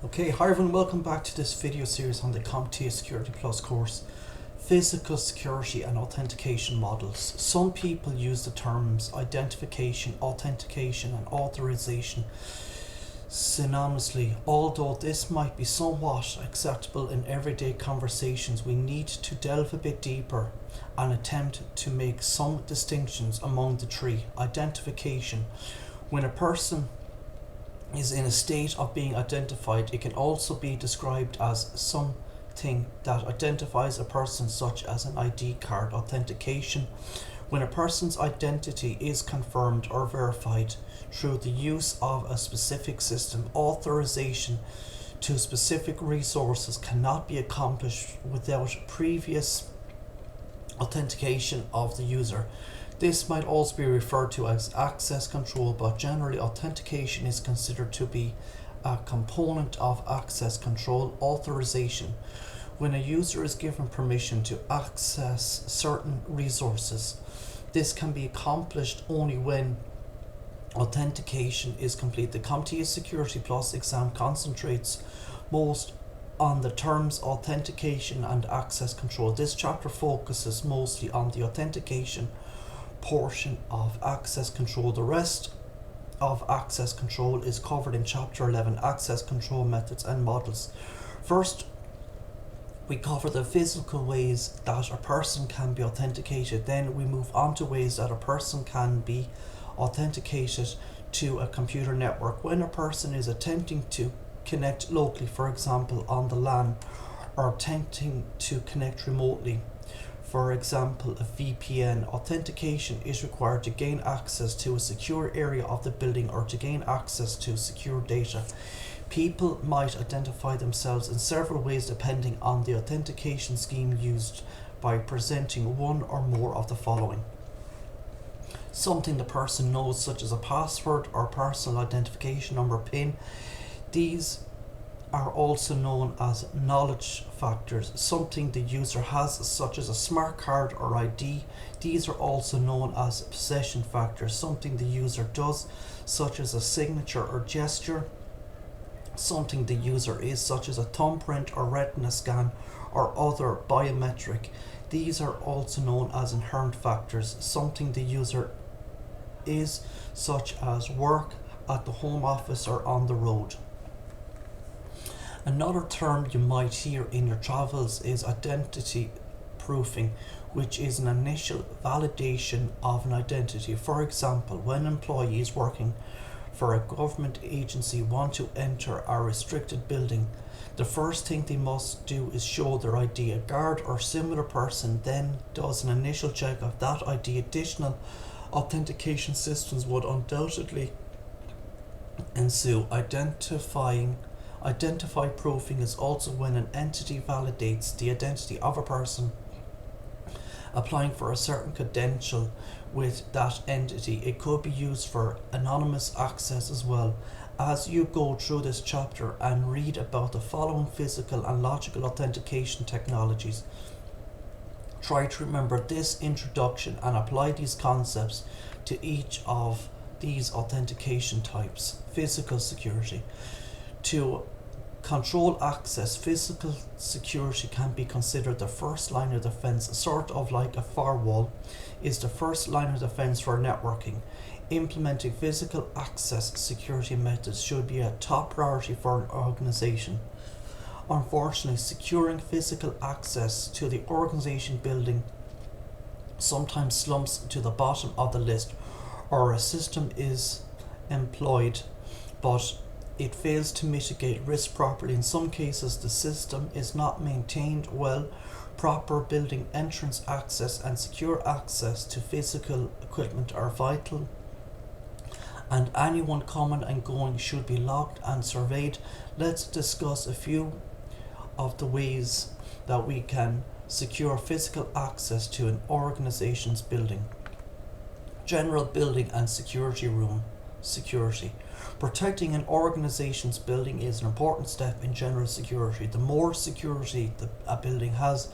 Okay, hi everyone, welcome back to this video series on the Comptia Security Plus course, Physical Security and Authentication Models. Some people use the terms identification, authentication and authorization synonymously. Although this might be somewhat acceptable in everyday conversations, we need to delve a bit deeper and attempt to make some distinctions among the three. Identification: when a person is in a state of being identified, it can also be described as something that identifies a person, such as an ID card. Authentication: when a person's identity is confirmed or verified through the use of a specific system. Authorization to specific resources cannot be accomplished without previous authentication of the user. This might also be referred to as access control, but generally authentication is considered to be a component of access control. Authorization: when a user is given permission to access certain resources. This can be accomplished only when authentication is complete. The Comptia Security Plus exam concentrates most on the terms authentication and access control. This chapter focuses mostly on the authentication portion of access control. The rest of access control is covered in chapter 11, access control methods and models. First, we cover the physical ways that a person can be authenticated. Then we move on to ways that a person can be authenticated to a computer network. When a person is attempting to connect locally, for example on the LAN, or attempting to connect remotely, for example a VPN, authentication is required to gain access to a secure area of the building or to gain access to secure data. People might identify themselves in several ways depending on the authentication scheme used, by presenting one or more of the following: something the person knows, such as a password or personal identification number, PIN. These are also known as knowledge factors. Something the user has, such as a smart card or ID. These are also known as possession factors. Something the user does, such as a signature or gesture. Something the user is, such as a thumbprint or retina scan or other biometric. These are also known as inherent factors. Something the user is, such as work, at the home office or on the road. Another term you might hear in your travels is identity proofing, which is an initial validation of an identity. For example, when employees working for a government agency want to enter a restricted building, the first thing they must do is show their ID. A guard or similar person then does an initial check of that ID. Additional authentication systems would undoubtedly ensue. Identify proofing is also when an entity validates the identity of a person applying for a certain credential with that entity. It could be used for anonymous access as well. As you go through this chapter and read about the following physical and logical authentication technologies, try to remember this introduction and apply these concepts to each of these authentication types. Physical security: to control access, physical security can be considered the first line of defense. Sort of like a firewall is the first line of defense for networking. Implementing physical access security methods should be a top priority for an organization. Unfortunately, securing physical access to the organization building sometimes slumps to the bottom of the list, or a system is employed but it fails to mitigate risk properly. In some cases, the system is not maintained well. Proper building entrance access and secure access to physical equipment are vital, and anyone coming and going should be logged and surveyed. Let's discuss a few of the ways that we can secure physical access to an organization's building. General building and security room security. Protecting an organization's building is an important step in general security. The more security a building has,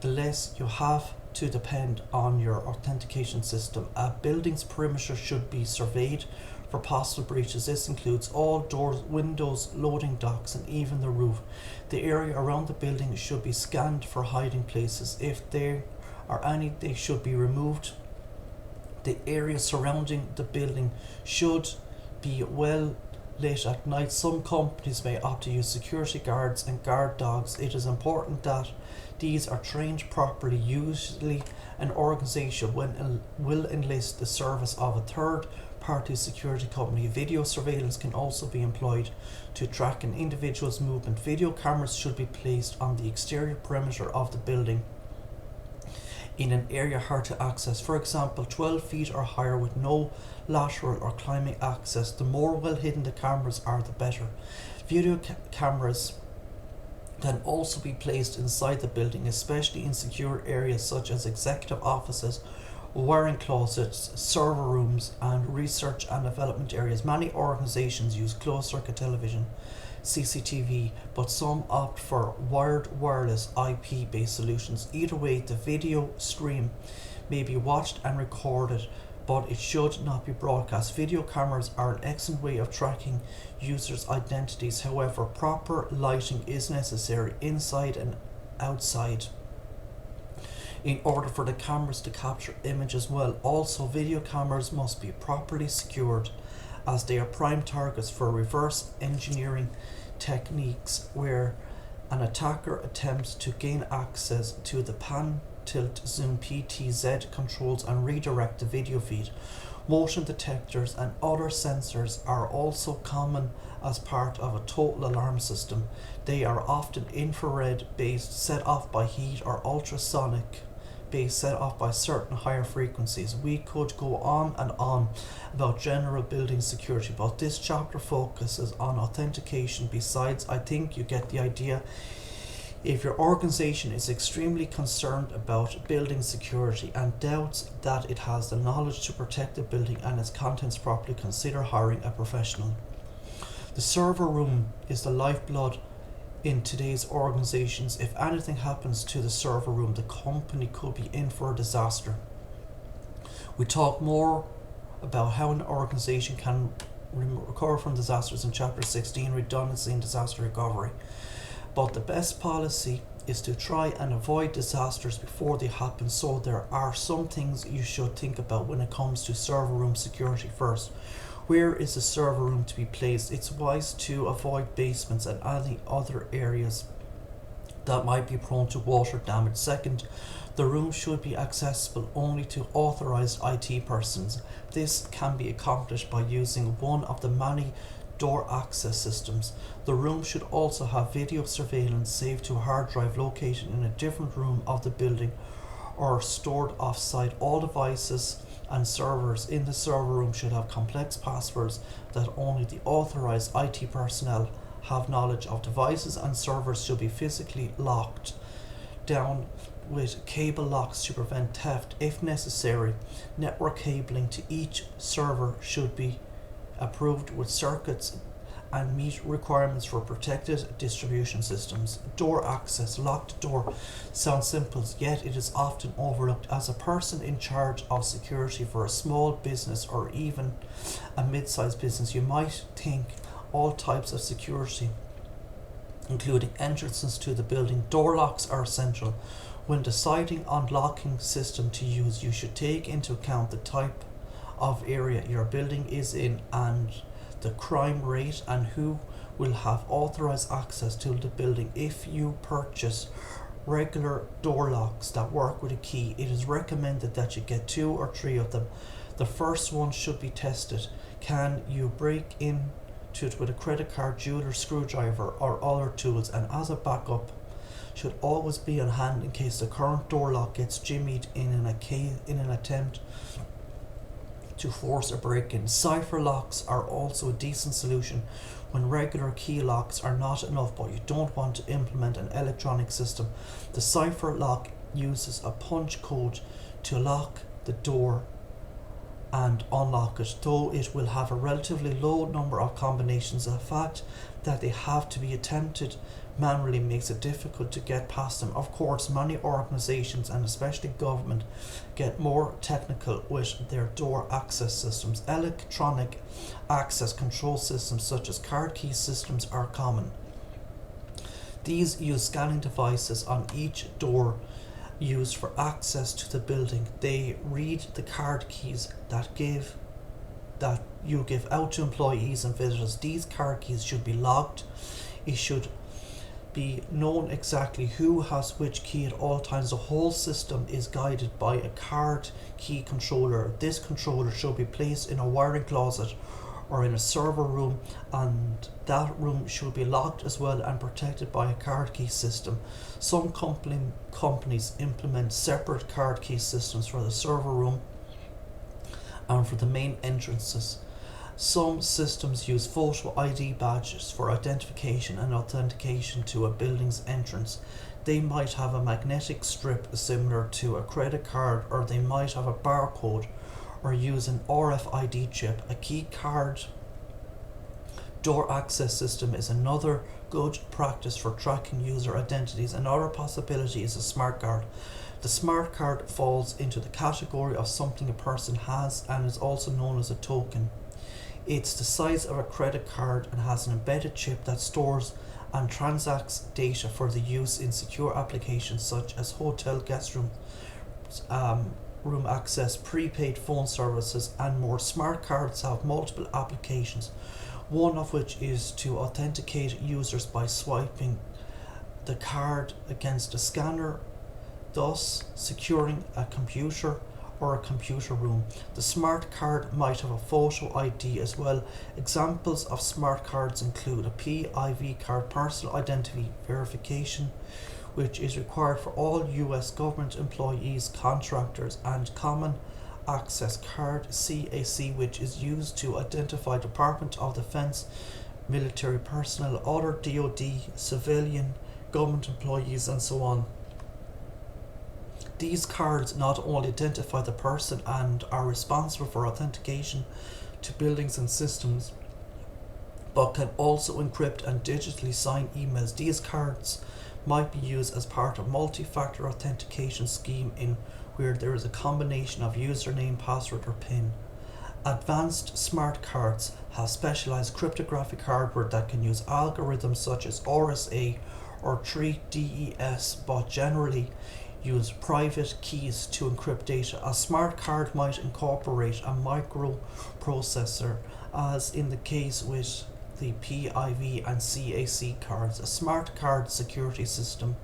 the less you have to depend on your authentication system. A building's perimeter should be surveyed for possible breaches. This includes all doors, windows, loading docks, and even the roof. The area around the building should be scanned for hiding places. If there are any, they should be removed. The area surrounding the building should be well lit at night. Some companies may opt to use security guards and guard dogs. It is important that these are trained properly. Usually an organisation will enlist the service of a third party security company. Video surveillance can also be employed to track an individual's movement. Video cameras should be placed on the exterior perimeter of the building in an area hard to access, for example 12 feet or higher, with no lateral or climbing access. The more well hidden the cameras are, the better. Video cameras can also be placed inside the building, especially in secure areas such as executive offices, wiring closets, server rooms, and research and development areas. Many organizations use closed circuit television, CCTV, but some opt for wired wireless IP based solutions. Either way, the video stream may be watched and recorded, but it should not be broadcast. Video cameras are an excellent way of tracking users' identities. However, proper lighting is necessary inside and outside in order for the cameras to capture images well. Also, video cameras must be properly secured, as they are prime targets for reverse engineering techniques where an attacker attempts to gain access to the pan, tilt, zoom, PTZ controls and redirect the video feed. Motion detectors and other sensors are also common as part of a total alarm system. They are often infrared based, set off by heat, or ultrasonic based, set off by certain higher frequencies. We could go on and on about general building security, but this chapter focuses on authentication. Besides, I think you get the idea. If your organization is extremely concerned about building security and doubts that it has the knowledge to protect the building and its contents properly, consider hiring a professional. The server room is the lifeblood in today's organizations. If anything happens to the server room, the company could be in for a disaster. We talk more about how an organization can recover from disasters in chapter 16, redundancy and disaster recovery. But the best policy is to try and avoid disasters before they happen. So there are some things you should think about when it comes to server room security. First, where is the server room to be placed? It's wise to avoid basements and any other areas that might be prone to water damage. Second, the room should be accessible only to authorized IT persons. This can be accomplished by using one of the many door access systems. The room should also have video surveillance saved to a hard drive located in a different room of the building or stored off-site. All devices and servers in the server room should have complex passwords that only the authorized IT personnel have knowledge of. Devices and servers should be physically locked down with cable locks to prevent theft. If necessary, network cabling to each server should be approved with circuits and meet requirements for protected distribution systems. Door access. Locked door sounds simple, yet it is often overlooked. As a person in charge of security for a small business or even a mid-sized business, you might think all types of security, including entrances to the building. Door locks are essential. When deciding on locking system to use, you should take into account the type of area your building is in and the crime rate and who will have authorized access to the building. If you purchase regular door locks that work with a key, it is recommended that you get 2 or 3 of them. The first one should be tested. Can you break into it with a credit card, jeweler, screwdriver or other tools? And as a backup, should always be on hand in case the current door lock gets jimmied in an attempt to force a break-in. Cipher locks are also a decent solution when regular key locks are not enough, but you don't want to implement an electronic system. The cipher lock uses a punch code to lock the door and unlock it, though it will have a relatively low number of combinations. The fact that they have to be attempted manually makes it difficult to get past them. Of course, many organisations and especially government get more technical with their door access systems. Electronic access control systems such as card key systems are common. These use scanning devices on each door used for access to the building. They read the card keys that you give out to employees and visitors. These card keys should be logged. It should be known exactly who has which key at all times. The whole system is guided by a card key controller. This controller should be placed in a wiring closet or in a server room, and that room should be locked as well and protected by a card key system. Some companies implement separate card key systems for the server room and for the main entrances. Some systems use photo ID badges for identification and authentication to a building's entrance. They might have a magnetic strip similar to a credit card, or they might have a barcode or use an RFID chip. A key card door access system is another good practice for tracking user identities. Another possibility is a smart card. The smart card falls into the category of something a person has and is also known as a token. It's the size of a credit card and has an embedded chip that stores and transacts data for the use in secure applications such as hotel guest room access, prepaid phone services, and more. Smart cards have multiple applications, one of which is to authenticate users by swiping the card against a scanner, thus securing a computer or a computer room. The smart card might have a photo ID as well. Examples of smart cards include a PIV card, personal identity verification, which is required for all US government employees, contractors, and common access card, CAC, which is used to identify Department of Defense, military personnel, other DoD, civilian, government employees, and so on. These cards not only identify the person and are responsible for authentication to buildings and systems, but can also encrypt and digitally sign emails. These cards might be used as part of multi-factor authentication scheme in where there is a combination of username, password, or PIN. Advanced smart cards have specialized cryptographic hardware that can use algorithms such as RSA or 3DES, but generally use private keys to encrypt data. A smart card might incorporate a microprocessor, as in the case with the PIV and CAC cards. A smart card security system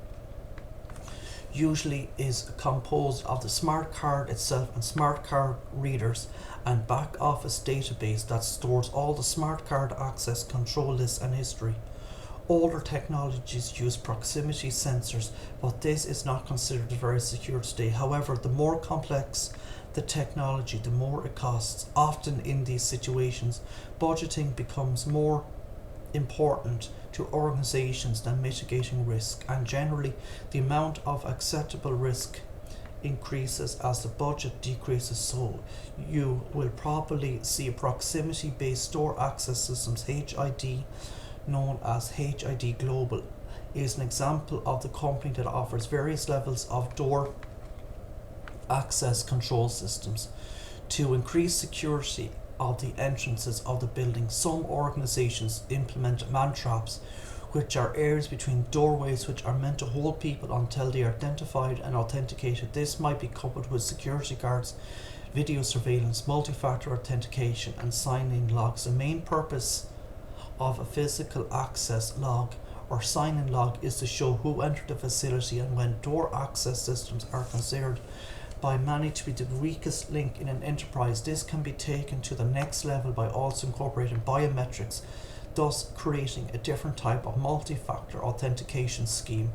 usually is composed of the smart card itself and smart card readers and back office database that stores all the smart card access control lists and history. Older technologies use proximity sensors, but this is not considered very secure today. However, the more complex the technology, the more it costs. Often in these situations, budgeting becomes more important to organizations than mitigating risk, and generally the amount of acceptable risk increases as the budget decreases. So you will probably see proximity-based door access systems. HID, known as HID Global, is an example of the company that offers various levels of door access control systems to increase security of the entrances of the building. Some organizations implement man traps, which are areas between doorways which are meant to hold people until they are identified and authenticated. This might be coupled with security guards, video surveillance, multi-factor authentication, and sign-in logs. The main purpose of a physical access log or sign-in log is to show who entered the facility, and when door access systems are considered by many to be the weakest link in an enterprise, this can be taken to the next level by also incorporating biometrics, thus creating a different type of multi-factor authentication scheme.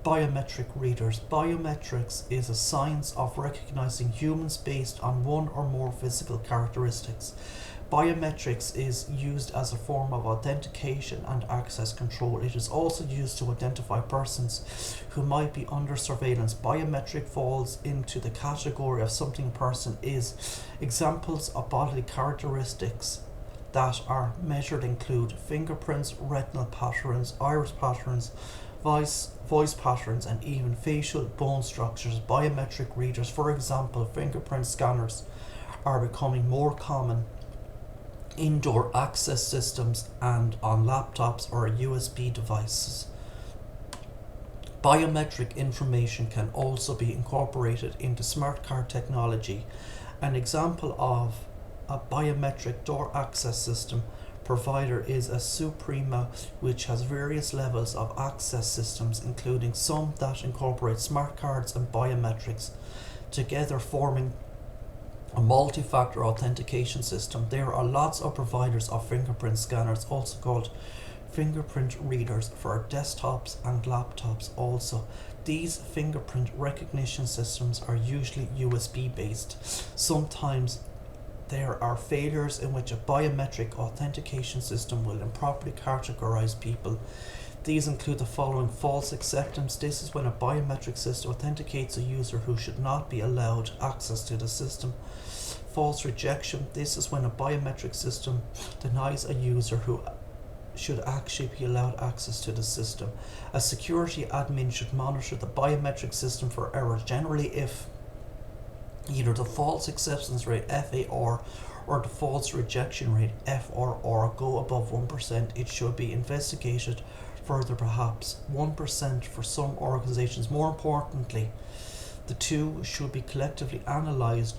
Biometric readers. Biometrics is a science of recognizing humans based on one or more physical characteristics. Biometrics is used as a form of authentication and access control. It is also used to identify persons who might be under surveillance. Biometric falls into the category of something a person is. Examples of bodily characteristics that are measured include fingerprints, retinal patterns, iris patterns, voice patterns, and even facial bone structures. Biometric readers, for example, fingerprint scanners, are becoming more common indoor access systems and on laptops or USB devices. Biometric information can also be incorporated into smart card technology. An example of a biometric door access system provider is a Suprema, which has various levels of access systems, including some that incorporate smart cards and biometrics together, forming a multi-factor authentication system. There are lots of providers of fingerprint scanners, also called fingerprint readers, for desktops and laptops also. These fingerprint recognition systems are usually USB based. Sometimes there are failures in which a biometric authentication system will improperly categorize people. These include the following: false acceptance. This is when a biometric system authenticates a user who should not be allowed access to the system. False rejection. This is when a biometric system denies a user who should actually be allowed access to the system. A security admin should monitor the biometric system for errors. Generally, if either the false acceptance rate (FAR) or the false rejection rate (FRR) go above 1%, it should be investigated further, perhaps 1% for some organizations. More importantly, the two should be collectively analysed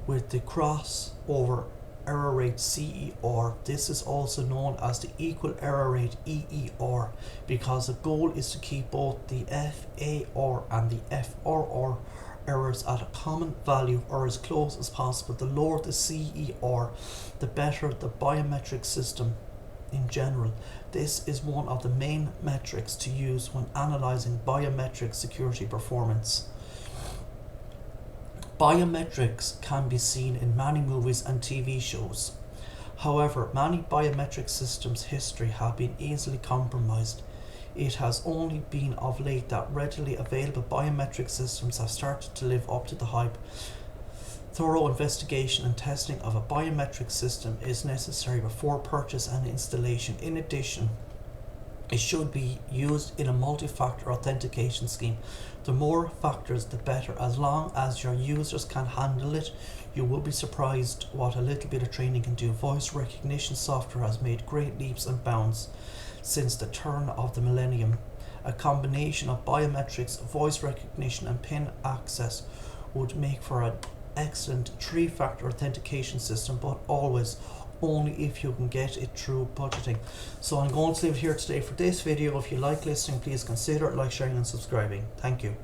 with the crossover error rate (CER). This is also known as the equal error rate (EER), because the goal is to keep both the FAR and the FRR errors at a common value or as close as possible. The lower the CER, the better the biometric system in general. This is one of the main metrics to use when analysing biometric security performance. Biometrics can be seen in many movies and TV shows. However, many biometric systems' history have been easily compromised. It has only been of late that readily available biometric systems have started to live up to the hype. Thorough investigation and testing of a biometric system is necessary before purchase and installation. In addition, it should be used in a multi-factor authentication scheme. The more factors, the better. As long as your users can handle it, you will be surprised what a little bit of training can do. Voice recognition software has made great leaps and bounds since the turn of the millennium. A combination of biometrics, voice recognition, and PIN access would make for an excellent 3-factor authentication system, but always only if you can get it through budgeting. So I'm going to leave it here today for this video. If you like listening, please consider like, sharing, and subscribing. Thank you.